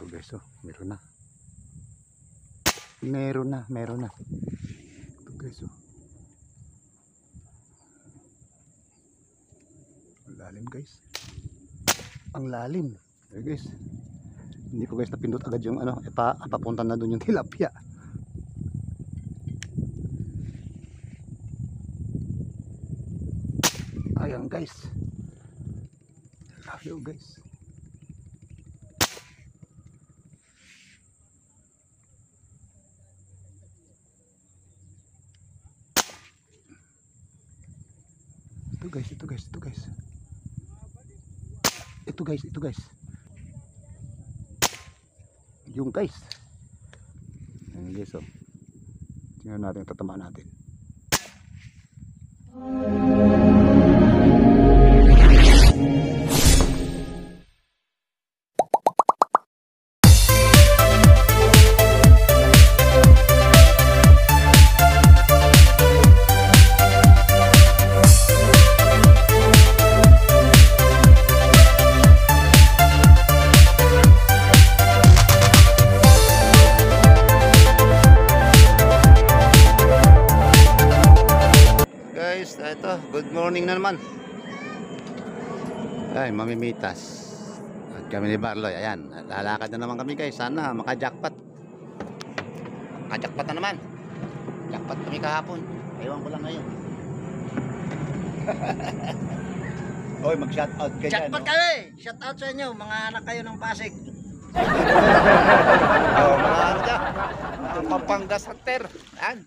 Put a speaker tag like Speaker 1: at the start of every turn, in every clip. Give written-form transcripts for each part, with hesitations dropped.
Speaker 1: guys, oh, meron na. Meron na. Ito guys, oh. Ang lalim guys. Ang lalim. Okay, guys. Hindi ko guys napindot agad yung ano, papunta na doon yung tilapia. Ayan guys. Hello guys. Ito guys. Yung guys. Ayan guys, oh. Tingnan natin, tatamaan natin. Ito, good morning na naman. Ay, mamimitas. At kami ni Barloy, ayan, lalakad na naman kami guys. Sana maka-jackpot. Maka-jackpot na naman. Jackpot kami kahapon. Ewan ko lang ngayon. Oy, mag-shoutout ka dyan.
Speaker 2: Jackpot kami! Shoutout sa inyo, mga anak kayo ng Pasig.
Speaker 1: Oh, mga ano dyan. Pampanga Hunter. Ayan.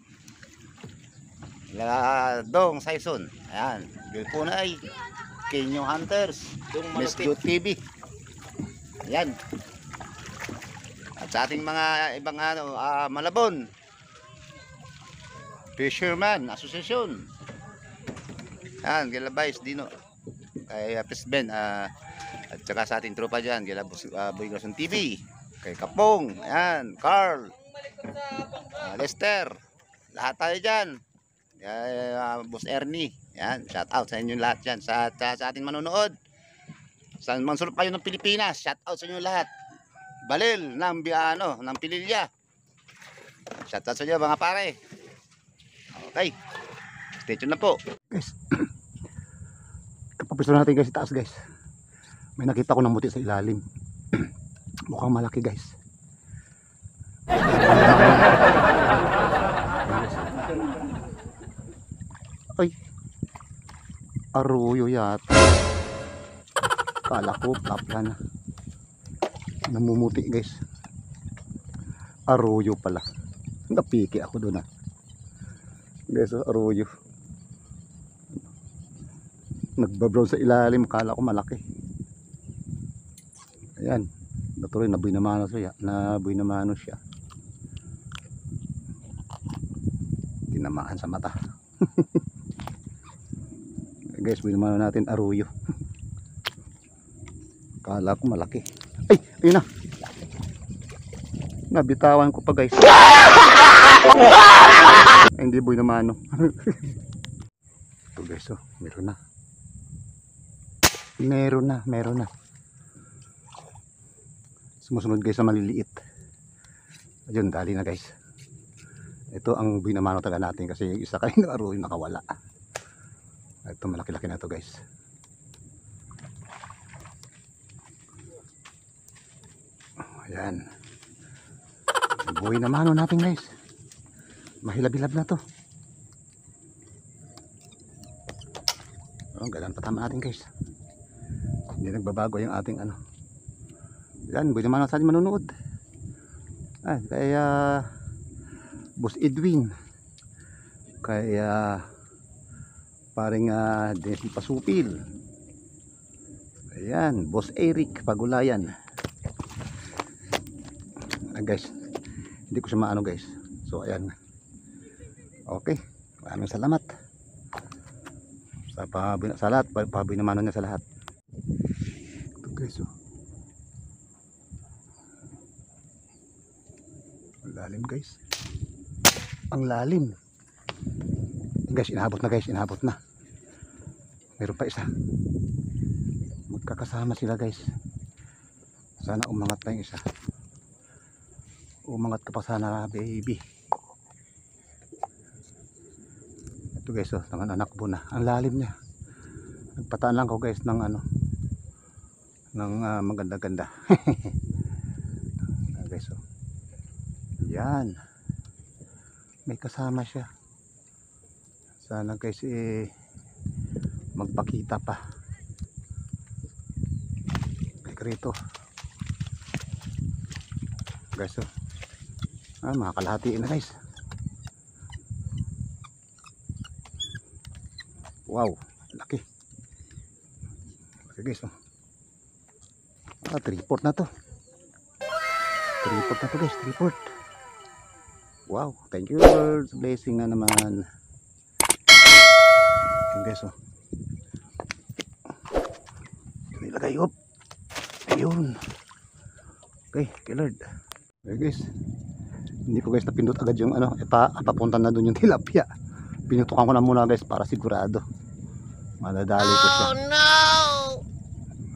Speaker 1: Dong Saison. Ayan. Bilpunay. Kenyo Hunters. Miss Joe TV. Ayan. At sa ating mga ibang ano, Malabon. Fisherman Association. Ayan. Kila Vice Dino. Kay Presben. At saka sa ating tropa dyan. Kila Boy Garson TV. Kay Kapong. Ayan. Carl. Lester. Lahat tayo dyan. Boss Ernie, yan, shout out sa inyo lahat yan, sa ating manonood. Sa mansulop kayo ng Pilipinas, shout out sa inyo lahat. Balil ng Pililya, shout out sa inyo mga pare. Okay, stay tuned na po guys. Kapapisto natin guys, taas guys. May nakita ko ng muti sa ilalim. Mukhang malaki guys. Ay, aruyo yata. Kala ko plapla na. Namumuti guys. Aruyo pala. Napiki ako doon guys, aruyo. Nagbabrown sa ilalim. Kala ko malaki. Ayan. Natuloy nabuy naman siya. Tinamaan sa mata. Guys, binamano natin aruyo. Kala ko malaki. Ay, ayun na. Nabitawan ko pa guys. Ay, hindi boy namano. Ito guys, oh, meron na. Sumusunod guys sa maliliit. Ayun, dali na guys. Ito ang binamano taga natin kasi yung isa kayo na aruyo nakawala. Ito malaki-laki na to guys. Ayan. Buhay na mano natin guys. Mahilab-hilab na to. Oh, galan patama natin guys. Hindi nagbabago yung ating ano. Yan, buhay na mano sa ating manunood. Kaya Boss Edwin. Kaya paring Desi Pasupil. Ayan, Boss Eric Pagulayan. Guys, hindi ko siya maano guys. So ayan. Okay, maraming salamat sa lahat, pabinamano niya sa lahat. Ito guys, oh. Ang lalim guys. Ang lalim. Guys, inabot na. Meron pa isa. Magkakasama sila guys. Sana umangat pa yung isa. Umangat ka pa sana, baby. Ito guys, oh, nanganakbo na. Ang lalim niya. Nagpataan lang ko guys ng ano, ng maganda-ganda. Guys, oh. Yan. May kasama siya. Sana guys magpakita pa. Balik rito. Guys, oh. Mga kalahati na guys. Wow, laki. Okay guys, oh. 3-port na to. 3-port na to guys, 3-port. Wow, thank you Lord. Blessing na naman. Ayan guys, oh. Nilagay, op. Ayun. Okay, okay Lord. Okay guys. Hindi ko guys napindot agad yung ano, papunta na doon yung tilapia. Pinutukan ko na muna guys para sigurado. Madadali ko siya. Oh no!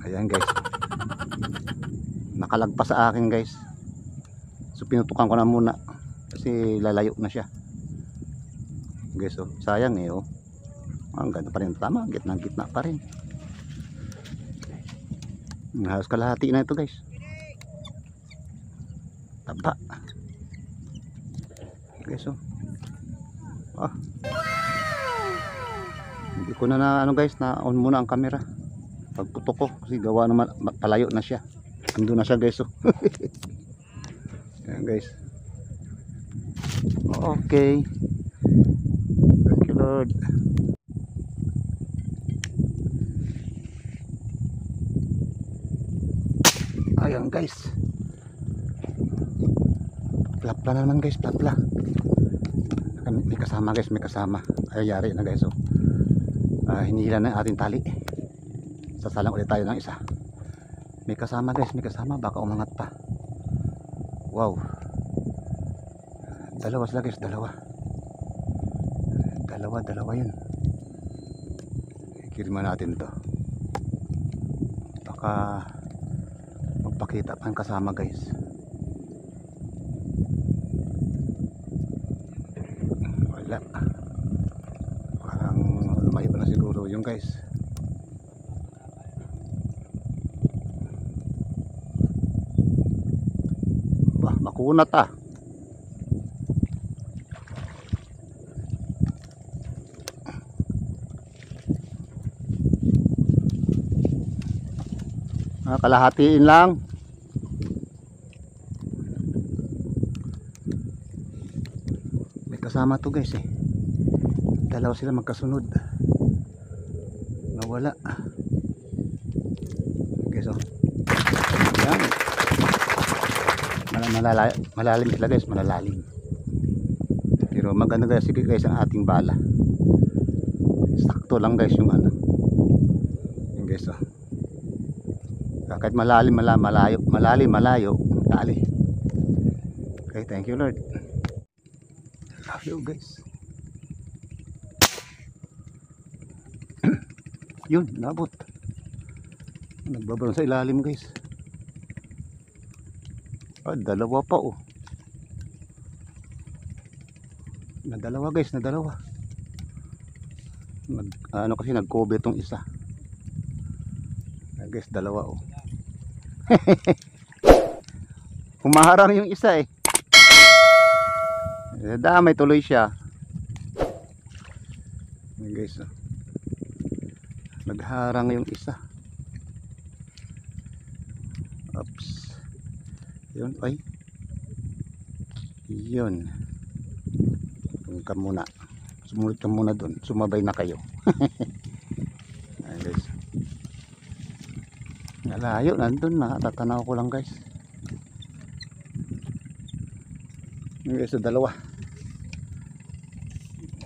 Speaker 1: Ayan guys. Nakalagpas sa akin guys. So pinutukan ko na muna kasi lalayo na siya. Guys, oh, sayang eh, oh. Ang ganda pa rin, tama, gitna pa rin. Halos kalahati na ito guys. Taba. Guys, oh. Ah. Hindi ko na ano guys, na on muna ang camera. Pagputok ko kasi gawa naman palayo na siya. Ando na siya guys, oh. Ayan guys. Okay. Thank you Lord. Ayan guys. Plapla na naman guys, plapla. May kasama guys, may kasama. Ay yari na guys, oh. Hinihila na ating tali. Sasalang ulit tayo ng isa. May kasama guys, may kasama, baka umangat pa. Wow. Dalawa sila guys, dalawa yun. Ikirma natin to. Baka magpakita pa ang kasama guys. Wala. Parang lumayo na siguro yung guys. Bah, makunat ah. Kalahatiin lang. May kasama to guys eh. Dalawa sila magkasunod. Nawala. Guys, oh. Yan. Malalim sila guys, malalalim. Pero maganda guys, sige guys ang ating bala. Sakto lang guys yung ano. Yung guys, oh. Kahit malalim, malayo, tali. Okay, thank you Lord. Love you guys. Yun, nabot. Nagbabarong sa ilalim guys. Dalawa pa oh. Nadalawa guys, nadalawa. Ano kasi nag-cover tong isa. Guys, dalawa oh. Humaharang yung isa eh. Damay tuloy siya. Guys, oh. Nagharang yung isa. Oops. Yun, ay. Yun. Ka muna. Sumunod ka muna dun. Sumabay na kayo. Ayan guys. Nalayo, nandun na. Tatanaw ko lang guys. Yung guys, dalawa.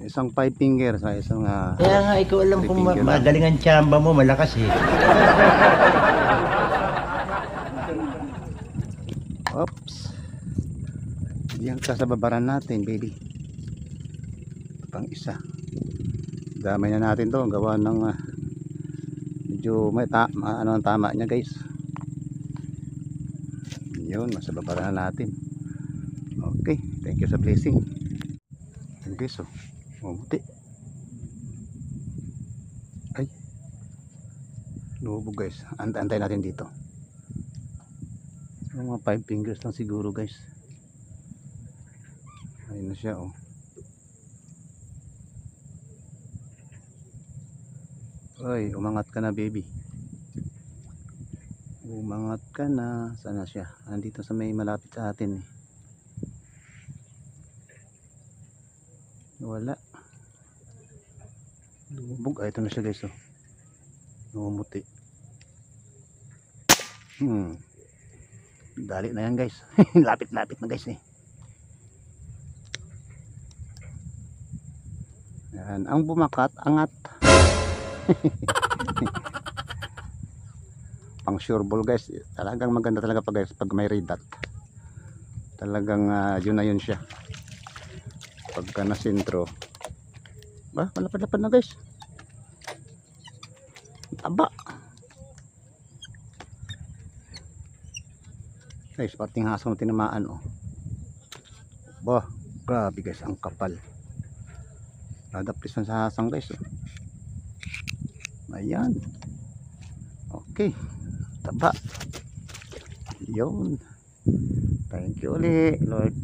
Speaker 1: Isang 5 finger sa isang
Speaker 2: kaya nga ikaw alam kung magaling ang tsamba mo, malakas eh.
Speaker 1: Oops. Diyan ka sa babaran natin baby. Pang isa. Damay na natin to. Gawa ng medyo may ano ang tama niya guys. Yun, nasa babaran natin. Okay, thank you sa blessing. Ayun guys, oh. Oh, buti. Ay. Lubog guys. Antay natin dito. Mga 5 fingers lang siguro guys. Ayun na siya, oh. Oy, umangat ka na baby. Umangat ka na. Sana siya? Andito sa may malapit sa atin eh. Wala. Lubog. Ito na siya guys, oh. Numuti. Dali na yan guys. Lapit-lapit na guys eh. Yan. Ang bumakat, angat. Pang sure ball guys. Talagang maganda talaga pag guys, pag may red dot. Talagang yun na yun siya. Pagka na sentro. Ba, malapad-lapad na guys. Taba. Guys, parting hasang tinamaan, oh. Ba, grabe guys, ang kapal. Dadapis na sa hasang guys, oh. Ayan. Okay. Taba. Yun. Thank you ulit, Lord.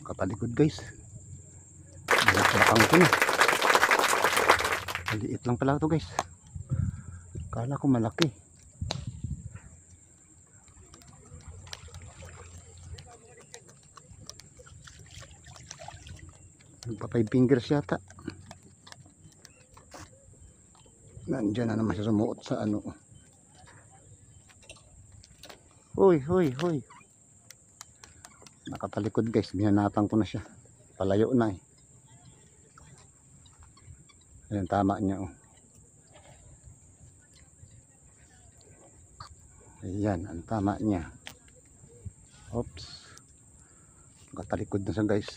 Speaker 1: Kapalikod guys. Malapang ko na. Maliit lang pala ito guys. Kala ko malaki. Nagpa 5 fingers yata. Nandiyan na naman siya sumuot sa ano. Hoy, hoy, hoy. Nakatalikod guys. Binanatan ko na siya. Palayo na eh. Ayan, tama niya, oh. Ayan, ang tama niya. Oops. Nakatalikod na siya guys.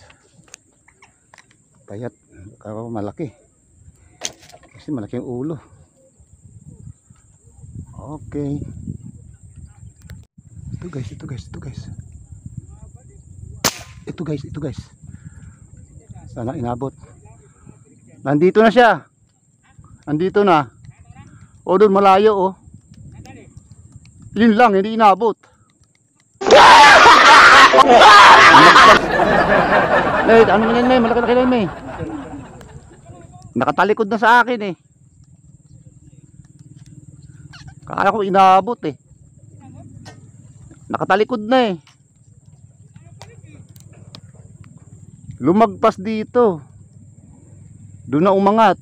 Speaker 1: Payat. Baka malaki. Kasi malaki yung ulo. Okay. Ito guys, ito guys, ito guys. Ito guys, ito guys. Sana inabot. Nandito na siya. Nandito na. O doon malayo, oh. Yun lang, hindi inabot. Eh, ano man yan, may? Malaki-laki lang, may. Nakatalikod na sa akin, eh. Kaya ko inabot, eh. Nakatalikod na, eh. Lumagpas dito. Doon na umangat.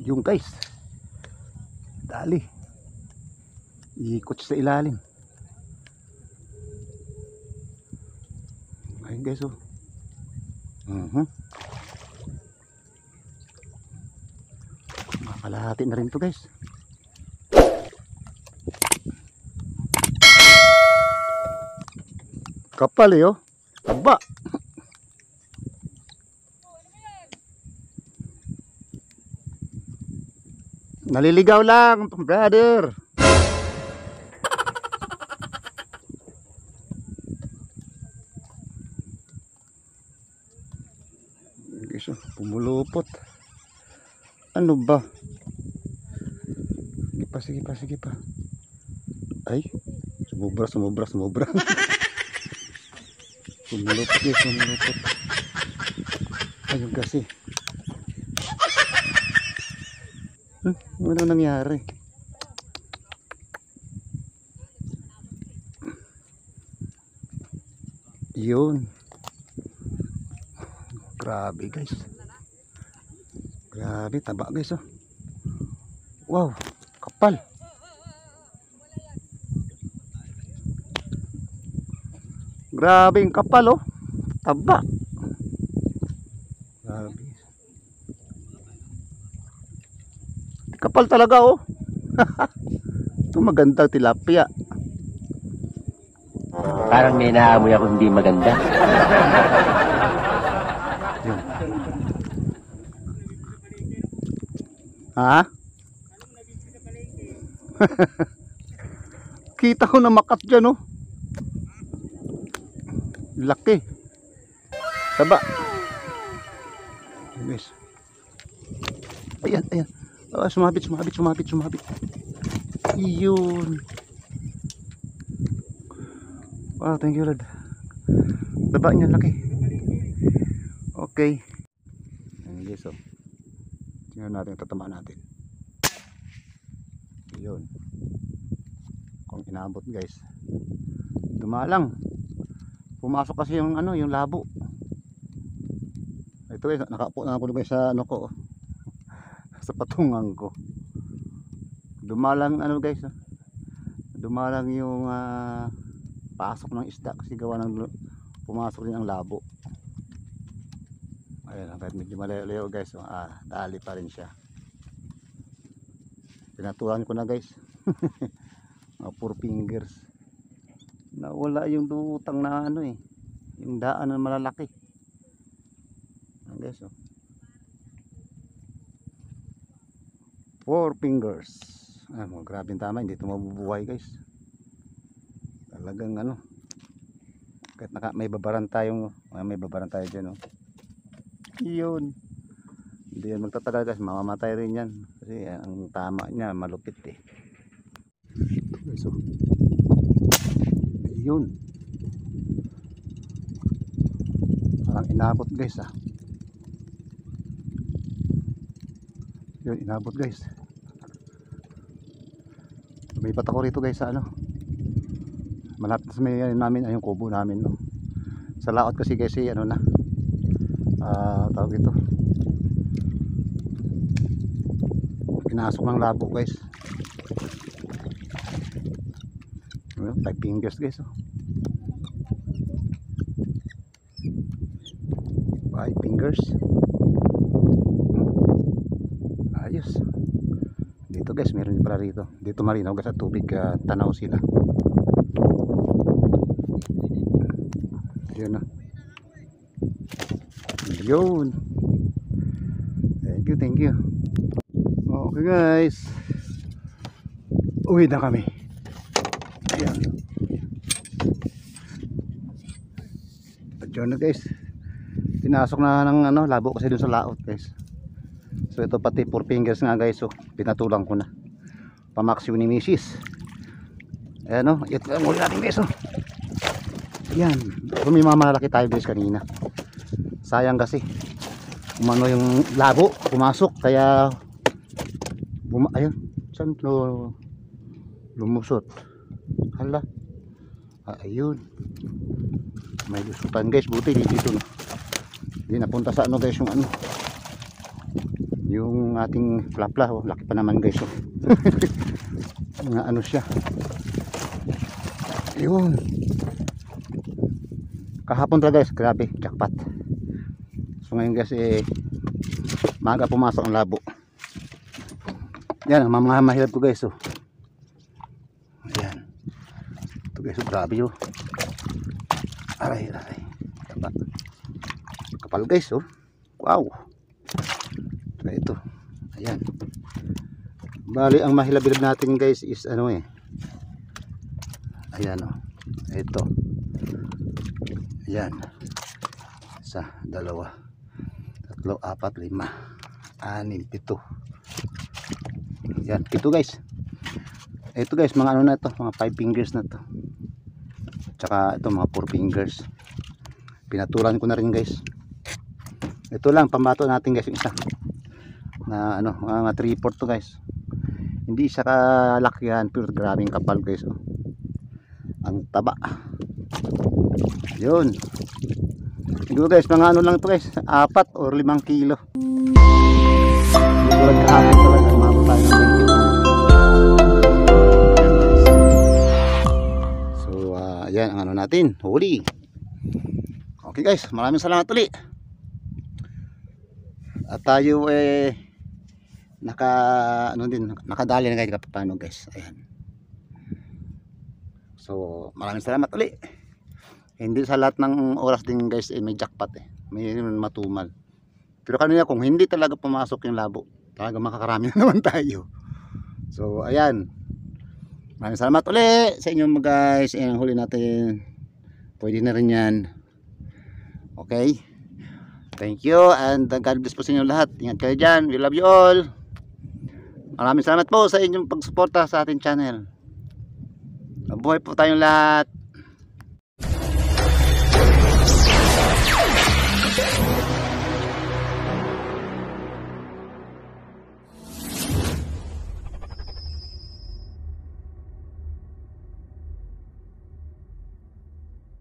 Speaker 1: Yung guys. Dali. Iikot sa ilalim. Ayun guys, oh. Makalahati na rin to guys. Kapal eh, oh. Taba. Naliligaw lang, brother. Guys, pumulupot. Ano ba? Sige pa, sige pa. Ay, sumubra. Pumulupot guys, pumulupot. Ayun kasi. Ano nangyari? Yun. Grabe guys. Grabe, taba guys, oh. Wow, kapal. Grabe yung kapal, oh. Taba. Grabe. Kapal talaga, oh. Ito magandang tilapia.
Speaker 2: Parang may naamoy ako hindi maganda.
Speaker 1: Yun. Ha? Kita ko na makat dyan, oh. Laki. Taba. Guys. Ayan, ayan. Sumabit. Iyon. Wow, thank you, Lord. Taba niya, laki. Okay. Ayan, guys, oh. Tingnan natin, tatamaan natin. Iyon. Kung inabot, guys. Dumalang. Pumasok kasi yung ano, yung labo. Ito guys, nakaupo na ako guys sa ano ko. Sa patungan ko. Dumalang ano guys. Dumalang yung pasok ng isda kasi gawa ng pumasok din ang labo. Ayun, kahit medyo malayo guys. Dali pa rin siya. Pinatulan ko na guys. Mga 4 fingers. Nawala yung lutang na ano eh, yung daan na malalaki. Guys, oh. 4 fingers. Grabe yung tama, hindi ito mabubuhay guys. Talagang ano, kahit may babaran tayo dyan, oh. Yun, hindi yan magtatagal guys, mamamatay rin yan kasi ang tama niya malupit eh. Guys, oh. Yun, parang inabot guys, yun, inabot guys. Lumipat ako rito guys sa ano, malapit sa may namin ay yung kubo namin, no? Sa laot kasi ano na, tawag ito, pinasok ng labo guys. 5 fingers guys, oh. 5 fingers. Ayos. Dito guys, meron din pala rito. Dito marinaw guys sa tubig, tanaw sila. Yun na. Yun. Thank you. Okay guys, uwi na kami. Ayan. Diyan na guys, pinasok na ng ano, labo kasi dun sa laot guys. So ito pati 4 fingers nga guys, so pinatulang ko na. Pamaksyo ni Mrs. Ayan, oh, ito lang ulit natin guys, oh. Ayan, so may mga malalaki tayo guys kanina. Sayang kasi umano yung labo, pumasok kaya ayun, saan lumusot. Hala, ayun, may lusutan guys, buti dito na. Hindi napunta sa ano guys, yung ano, yung ating flapla, oh, laki pa naman guys, oh. Mga ano siya, ayun. Kahapon talaga guys, grabe, jackpot. So ngayon guys, maaga pumasok ang labo. Yan ang mga mahirap ko guys, oh. Ayan. Ito guys, oh, grabe, oh. Aray. Kapal guys, oh. Wow. Ito. Ayan. Bali, ang mahilab-hilab natin guys is ano eh. Ayan, oh. Ito. Ayan. 1, 2, 3, 4, 5, 6, 7. Yan, ito guys. Ito guys, mga ano na to, mga 5 fingers na to. Tsaka ito mga 4 fingers. Pinatulan ko na rin guys. Ito lang pambato natin guys, yung isa. Na ano, mga 3/4 to guys. Hindi siya kalaki yan, pero grabing kapal guys, oh. Ang taba. Yun. Ito guys, mga ano lang to guys, 4 or 5 kilo. Ito lang kahapon talaga, umabot tayo ng 20. So, yan ang ano natin, huli. Okay guys, maraming salamat ulit. At tayo nakadali na guys, paano guys. Ayan. So, maraming salamat ulit. Hindi sa lahat ng oras din guys may jackpot eh. May matumal. Pero kanina kung hindi talaga pumasok yung labo, talaga makakarami na naman tayo. So ayan. Maraming salamat ulit sa inyo mga guys. Ayan, huli natin. Pwede na rin yan. Okay. Thank you and God bless po sa inyo lahat. Ingat kayo dyan. We love you all. Maraming salamat po sa inyong pagsuporta sa ating channel. Mabuhay po tayong lahat.